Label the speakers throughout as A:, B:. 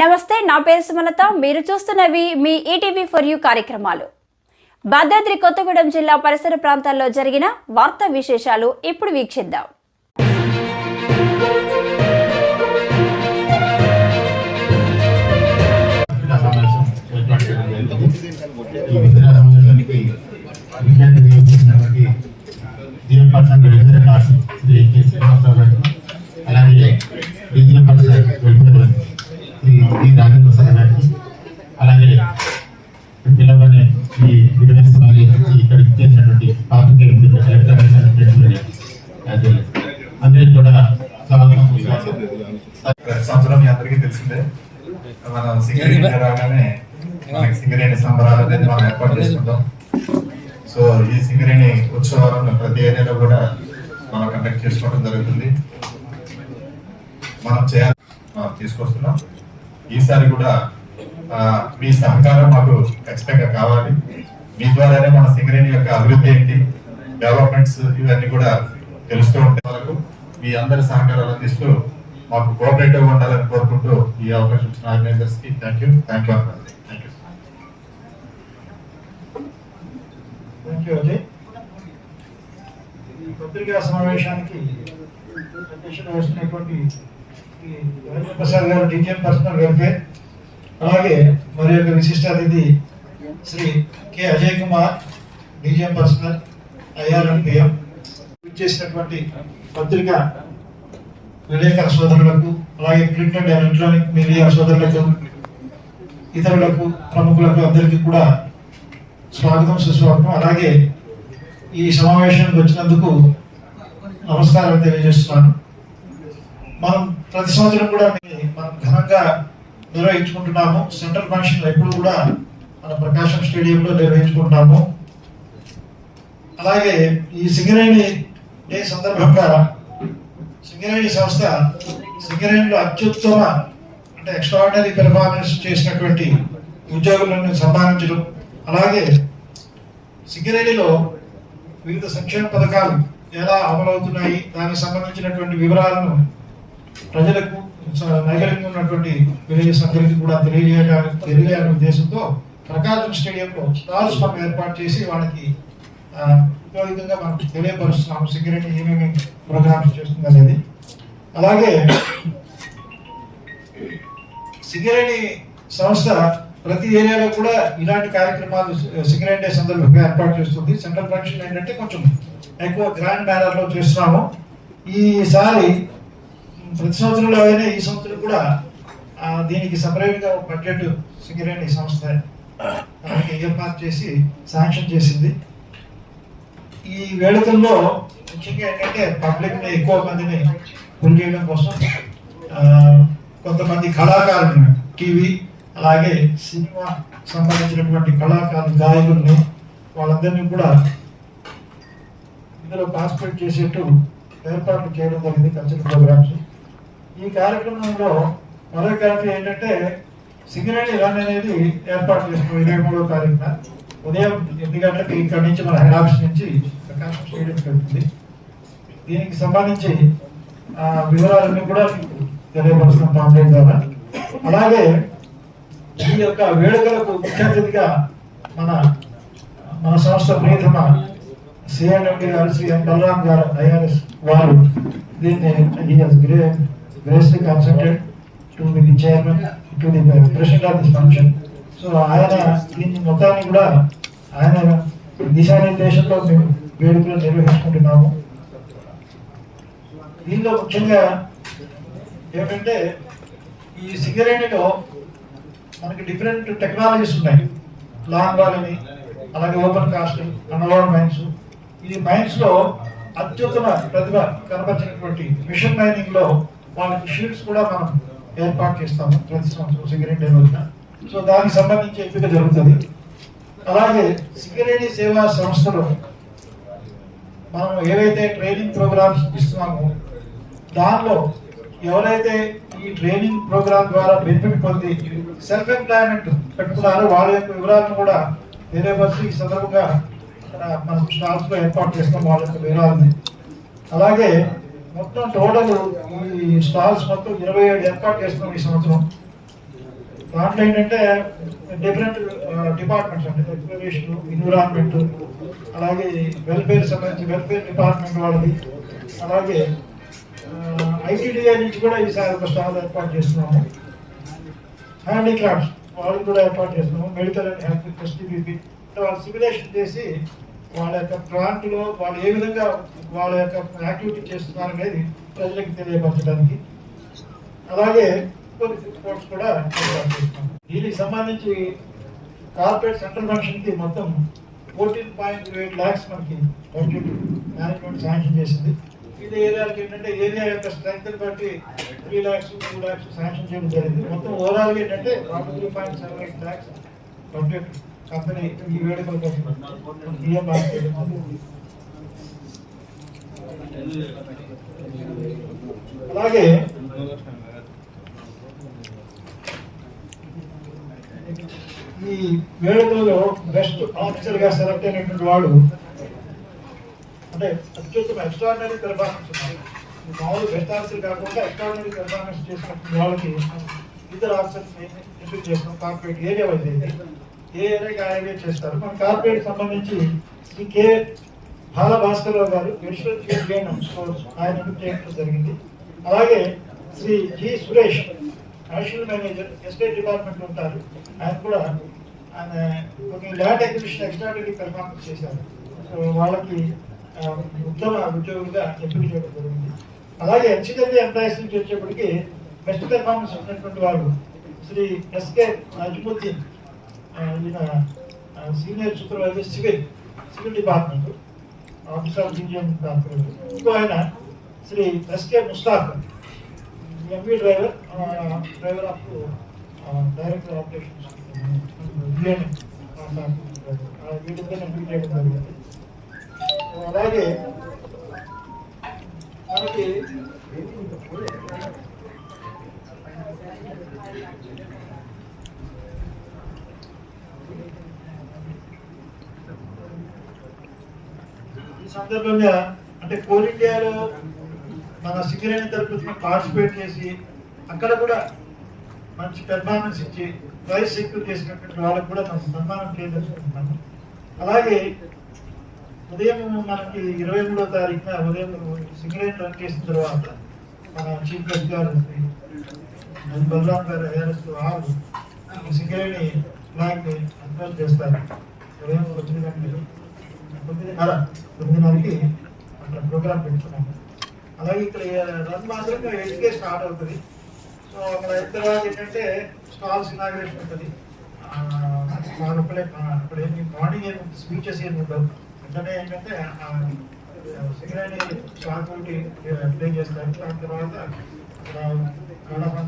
A: నమస్తే, నా పేరు సుమలత. మీరు చూస్తున్నవి మీ ఈటీవీ ఫర్ యూ కార్యక్రమాలు. భద్రాద్రి కొత్తగూడెం జిల్లా పరిసర ప్రాంతాల్లో జరిగిన వార్తా విశేషాలు ఇప్పుడు వీక్షిద్దాం.
B: అలాగే పిల్లలని ఈ విడవేసుకోవాలి ఇక్కడికి చేసినటువంటి అందరికీ కూడా స్వాగతం.
C: ప్రతి సంవత్సరం మీ అందరికీ తెలిసిందే, మనం సింగరేణి రాగానే మనకి సింగరేణి సంబరాలు అనేది మనం ఏర్పాటు చేసుకుంటాం. సో ఈ సింగరేణి ఉత్సవాలను ప్రతి ఏరియాలో కూడా మనం కండక్ట్ చేసుకోవడం జరుగుతుంది. మనం చేయాలి తీసుకొస్తున్నాం. ఈసారి కూడా మీ సహకారం మాకు ఖచ్చితంగా కావాలి. మీ ద్వారానే మన సింగరేణి యొక్క అభివృద్ధి ఏంటి, డెవలప్మెంట్స్ ఇవన్నీ కూడా తెలుస్తూ ఉంటే వరకు మీ అందరి సహకారాలు అందిస్తూ మాకు కోఆపరేటివ్ ఉండాలని కోరుకుంటూ ఈ అవకాశం ఇచ్చిన ఆర్గనైజర్స్ కి థ్యాంక్ యూ
D: అజయ్. ఈ పత్రికా సమావేశానికి అధ్యక్షత వస్తున్నటువంటి రవీంద్ర ప్రసాద్ గారు, డీజీఎం పర్సనల్ వెల్ఫేర్, అలాగే మరి యొక్క విశిష్ట అతిథి Shri K Ajay Kumar, DGM personnel IR&PM, చేసినటువంటి పత్రికా విలేకర సోదరులకు, అలాగే ప్రింట్ అండ్ ఎలక్ట్రానిక్ మీడియా సోదరులకు, ఇతరులకు, ప్రముఖులకు అందరికీ కూడా స్వాగతం, సుస్వాగతం. అలాగే ఈ సమావేశానికి వచ్చినందుకు నమస్కారాలు తెలియజేస్తున్నాను. మనం ప్రతి సంవత్సరం కూడా మనం ఘనంగా నిర్వహించుకుంటున్నాము. సెంట్రల్ ఫంక్షన్ ఎప్పుడు కూడా మన ప్రకాశం స్టేడియంలో నిర్వహించుకుంటున్నాము. అలాగే ఈ సింగరేణి డే సందర్భంగా సింగరేణి సంస్థ సింగరేణిలో అత్యుత్తమ అంటే ఎక్స్ట్రాఆర్డినరీ పెర్ఫార్మెన్స్ చేసినటువంటి ఉద్యోగులను సన్మానించడం, అలాగే సింగరేణిలో వివిధ సంక్షేమ పథకాలు ఎలా అమలవుతున్నాయి దానికి సంబంధించినటువంటి వివరాలను ప్రజలకు, నగరంలో ఉన్నటువంటి విలేజెస్ అందరికీ కూడా తెలియజేయాలనే ఉద్దేశంతో ప్రకాశం స్టేడియంలో స్టాల్స్ మనం ఏర్పాటు చేసి వాళ్ళకి ఉపయోగంగా మనం తెలియపరుస్తున్నాము సింగరేణి ఏమేమి ప్రోగ్రామ్స్ చేస్తుంది అనేది. అలాగే సింగరేణి సంస్థ ప్రతి ఏరియాలో కూడా ఇలాంటి కార్యక్రమాలు సింగరేణి డే సందర్భంగా ఏర్పాటు చేస్తుంది. సెంట్రల్ ఫంక్షన్ ఏంటంటే కొంచెం ఎక్కువ గ్రాండ్ బ్యానర్ లో చేస్తున్నాము. ఈసారి ప్రతి సంవత్సరంలో అయినా ఈ సంవత్సరం కూడా దీనికి సపరేట్ గా బడ్జెట్ సింగరేణి సంస్థ ఏర్పాటు చేసి శాంక్షన్ చేసింది. ఈ వేడుకల్లో ముఖ్యంగా ఏంటంటే పబ్లిక్ ని ఎక్కువ మందిని పుల్ చేయడం కోసం కొంతమంది కళాకారులను, టీవీ అలాగే సినిమా సంబంధించినటువంటి కళాకారులు, గాయకుల్ని వాళ్ళందరినీ కూడా ఇందులో పార్టిసిపేట్ చేసేట్టు ఏర్పాట్లు చేయడం జరిగింది, కల్చరల్ ప్రోగ్రామ్స్. ఈ కార్యక్రమంలో మరో కార్యక్రమం ఏంటంటే సింగరేణి రన్ అనేది ఏర్పాటు చేస్తున్నాం 23వ తారీఖున ఉదయం 8 గంటలకు ఇక్కడి నుంచి మన హెడ్ ఆఫీస్ నుంచి ప్రకాశం స్టేడియంకి వెళ్తుంది. దీనికి సంబంధించి వివరాలన్నీ కూడా తెలియపరుస్తున్నాం పాంప్లెట్ ద్వారా. అలాగే ఈ యొక్క వేడుకలకు ముఖ్య అతిథిగా మన సంస్థ ప్రియతమ CNMD గారు, శ్రీ ఎన్ బలరాం గారు IRS వారు దీన్ని graciously consented to be the chairman, to the president of this function. So ఆయన దీన్ని మొత్తాన్ని కూడా ఆయన దిశానిర్దేశంలో మేము వేడుకలు నిర్వహించుకుంటున్నాము. దీనిలో ముఖ్యంగా ఏమిటంటే ఈ సింగరేణిలో మనకి డిఫరెంట్ టెక్నాలజీస్ ఉన్నాయి. లాంగ్ బాల్ అని, అలాగే ఓపెన్ కాస్ట్, అండర్గ్రౌండ్ మైన్స్. ఈ మైన్స్ లో అత్యుత్తమ ప్రతిభ కనబరిచినటువంటి మిషన్ మైనింగ్ లో వాళ్ళకి షీల్డ్స్ కూడా మనం ఏర్పాటు చేస్తాము ప్రతి సంవత్సరం సింగరేణి డే రోజున. సో దానికి సంబంధించి ఎంపిక జరుగుతుంది. అలాగే సింగరేణి సేవా సంస్థలో మనం ఏవైతే ట్రైనింగ్ ప్రోగ్రామ్స్ ఇస్తున్నామో దానిలో ఎవరైతే ఈ ట్రైనింగ్ ప్రోగ్రామ్ ద్వారా బెనిఫిట్ పొంది సెల్ఫ్ ఎంప్లాయ్మెంట్ పెట్టుకున్నారో వాళ్ళ యొక్క వివరాలను కూడా తెలియపరిచి ఈ సందర్భంగా మనం స్టాల్స్ లో ఏర్పాటు చేస్తాం వాళ్ళ యొక్క వివరాలని. అలాగే మొత్తం టోటల్ ఈ స్టాల్స్ మొత్తం 27 ఏర్పాటు చేస్తున్నాం ఈ సంవత్సరం. దాంట్లో ఏంటంటే డిఫరెంట్ డిపార్ట్మెంట్స్ అంటే ఎక్స్ప్లోరేషన్, ఎన్విరాన్మెంట్, అలాగే వెల్ఫేర్ సంబంధించి వెల్ఫేర్ డిపార్ట్మెంట్ వాళ్ళది, అలాగే ఐటీడీఐ నుంచి కూడా ఈసారి ఒక స్టాల్ ఏర్పాటు చేస్తున్నాము. హ్యాండీక్రాఫ్ట్స్ వాళ్ళు కూడా ఏర్పాటు చేస్తున్నాము. మెడికల్ అండ్ హెల్త్ ఎస్టీబీపీ వాళ్ళు సిమ్యులేషన్ చేసి వాళ్ళ యొక్క ప్లాంట్లో వాళ్ళు ఏ విధంగా వాళ్ళ యొక్క యాక్టివిటీ చేస్తున్నారు అనేది ప్రజలకు తెలియపరచడానికి, అలాగే కొన్ని రిపోర్ట్స్ కూడా ఏర్పాటు చేస్తున్నాము. దీనికి సంబంధించి కార్పొరేట్ సెంట్రల్ ఫంక్షన్కి మొత్తం 14.8 lakhs మనకి బడ్జెట్ మేనేజ్మెంట్ శాంక్షన్ చేసింది. ఇది ఏరియాకి ఏంటంటే ఏరియా యొక్క స్ట్రెంగ్త్ బట్టి 3 lakhs 2 lakhs శాంక్షన్ చేయడం జరిగింది. మొత్తం ఓవరాల్ ఏంటంటే 43.78 lakhs బడ్జెట్ కంపెనీ ఈ వేడుకల కోసం అలాగే ఈ వేడుకలలో బెస్ట్ ఆఫీసర్ గా సెలెక్ట్ అయినటువంటి వాడు అంటే అత్యుత్తమ ఎక్స్ట్రాడినరీ పెర్ఫార్మెన్స్ ఉన్నారు. మామూలు బెస్ట్ ఆఫీసర్ కాకుండా ఎక్స్ట్రాడినరీ పెర్ఫార్మెన్స్ చేసినటువంటి వాళ్ళకి ఇద్దరు ఆఫీసర్స్ ఎంపిక చేస్తాం. కార్పొరేట్ ఏరియా వైజ్ అయితే ఏ ఏరియాకి ఆ ఏరియా చేస్తారు. మన కార్పొరేట్ సంబంధించి శ్రీ కె బాలభాస్కరరావు గారు ఎడిషనల్ గేమ్ స్టోర్స్ ఆయన ఎంపిక చేయడం జరిగింది. అలాగే Shri G Suresh additional manager estate department ఉంటారు. ఆయన కూడా ఆయన కొన్ని ల్యాండ్ అక్విజిషన్ ఎక్స్ట్రాడినరీ పెర్ఫార్మెన్స్ చేశారు. సో వాళ్ళకి ఉత్తమ ఉద్యోగులుగా ఎంపిక చేయడం జరిగింది. అలాగే ఎన్సీడబ్ల్యూ ఎంప్లాయీస్ నుంచి వచ్చేప్పటికి బెస్ట్ పెర్ఫార్మెన్స్ ఉన్నటువంటి వాళ్ళు శ్రీ ఎస్కే అజ్ముద్దీన్, ఈయన senior supervisor civil department office of Indian corporate. ఇంకో ఆయన Shri SK Mushtaq MP driver of director operations ఎంపిక చేయడం జరిగింది. అలాగే మనకి ఈ సందర్భంగా అంటే కోల్ ఇండియాలో మన సింగరేణి తరపున పార్టిసిపేట్ చేసి అక్కడ కూడా మంచి పెర్ఫార్మెన్స్ ఇచ్చి ప్రైజ్ సెక్యూర్ చేసినటువంటి వాళ్ళకు కూడా మనం సన్మానం చేయదలుచుకుంటున్నాము. అలాగే ఉదయం మనకి 23వ తారీఖున ఉదయం సింగరేణి రన్ చేసిన తర్వాత మన చీఫ్ గెస్ట్ గారు బలరాం గారు ARS సింగరేణి ఫ్లాగ్ అన్రోల్ చేస్తారు. ఉదయం 9 గంటలు 9:30కి అక్కడ ప్రోగ్రామ్ పెట్టుకున్నాము. అలాగే ఇక్కడ రన్ మాత్రం 8కే స్టార్ట్ అవుతుంది. సో అక్కడ అయిన తర్వాత ఏంటంటే స్టాల్స్ ఇనాగ్రేషన్ ఉంటుంది. అక్కడ ఏమి మార్నింగ్ ఏమి స్పీచెస్ ఏమి ఉండవు. వెంటనే ఏంటంటే సింగరేణి స్టాల్ తోటి ప్లే చేస్తారు. దాని తర్వాత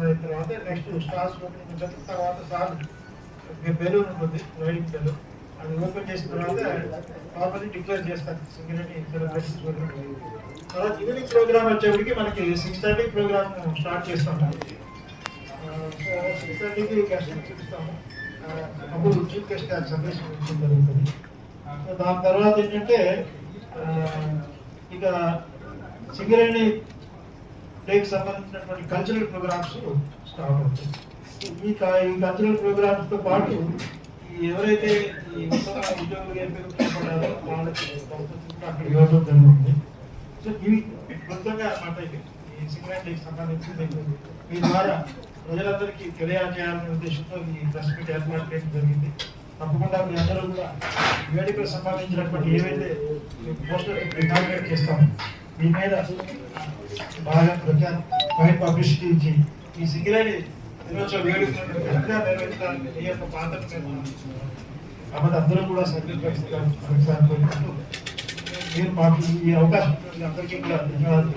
D: అయిన తర్వాత నెక్స్ట్ స్టాల్స్ ఓపెన్ తర్వాత స్టాల్ బెలూన్ ఉంటుంది, రైడింగ్ బెలూన్. అది ఓపెన్ చేసిన తర్వాత నార్మల్లీ డిక్లేర్ చేస్తారు సింగరేణి సెలబ్రేషన్స్. తర్వాత ఈవినింగ్ ప్రోగ్రామ్ వచ్చేప్పటికి మనకి 6:30 ప్రోగ్రామ్ స్టార్ట్ చేస్తాము. 6:30కి గెస్ట్ చూపిస్తాము. అప్పుడు చీఫ్ గెస్ట్ గారి సందేశం ఇచ్చడం జరుగుతుంది. సో దాని తర్వాత ఏంటంటే ఇక సింగరేణి డేకి సంబంధించినటువంటి కల్చరల్ ప్రోగ్రామ్స్ స్టార్ట్ అవుతాయి. ఈ కల్చరల్ ప్రోగ్రామ్స్తో పాటు ఎవరైతే ఈ ఉద్యోగులు ఎంపికపడ్డారో వాళ్ళకి అక్కడ ఇవ్వడం జరుగుతుంది. సో ఇవి మొత్తంగా మాట ఈ సింగరేణి డేకి సంబంధించి మీ ద్వారా ప్రజలందరికీ తెలియజేయాలనే ఉద్దేశంతో ఈ ప్రెస్ మీట్ ఏర్పాటు చేయడం జరిగింది. తప్పకుండా మీ అందరూ కూడా వేడుకలకు సంబంధించినటువంటి ఏవైతే పోస్టర్ ఇనాగ్రేట్ చేస్తామో మీ మీద బాగా ప్రచారం బయట పబ్లిసిటీ ఇచ్చి ఈ సింగరేణి దినోత్సవ వేడుకలను ఘనంగా నిర్వహించడానికి మీ యొక్క పాత్రను కాబట్టి అందరూ కూడా సహకరిస్తారు. మీరు మాకు ఈ అవకాశం అందరికీ కూడా ధన్యవాదాలు.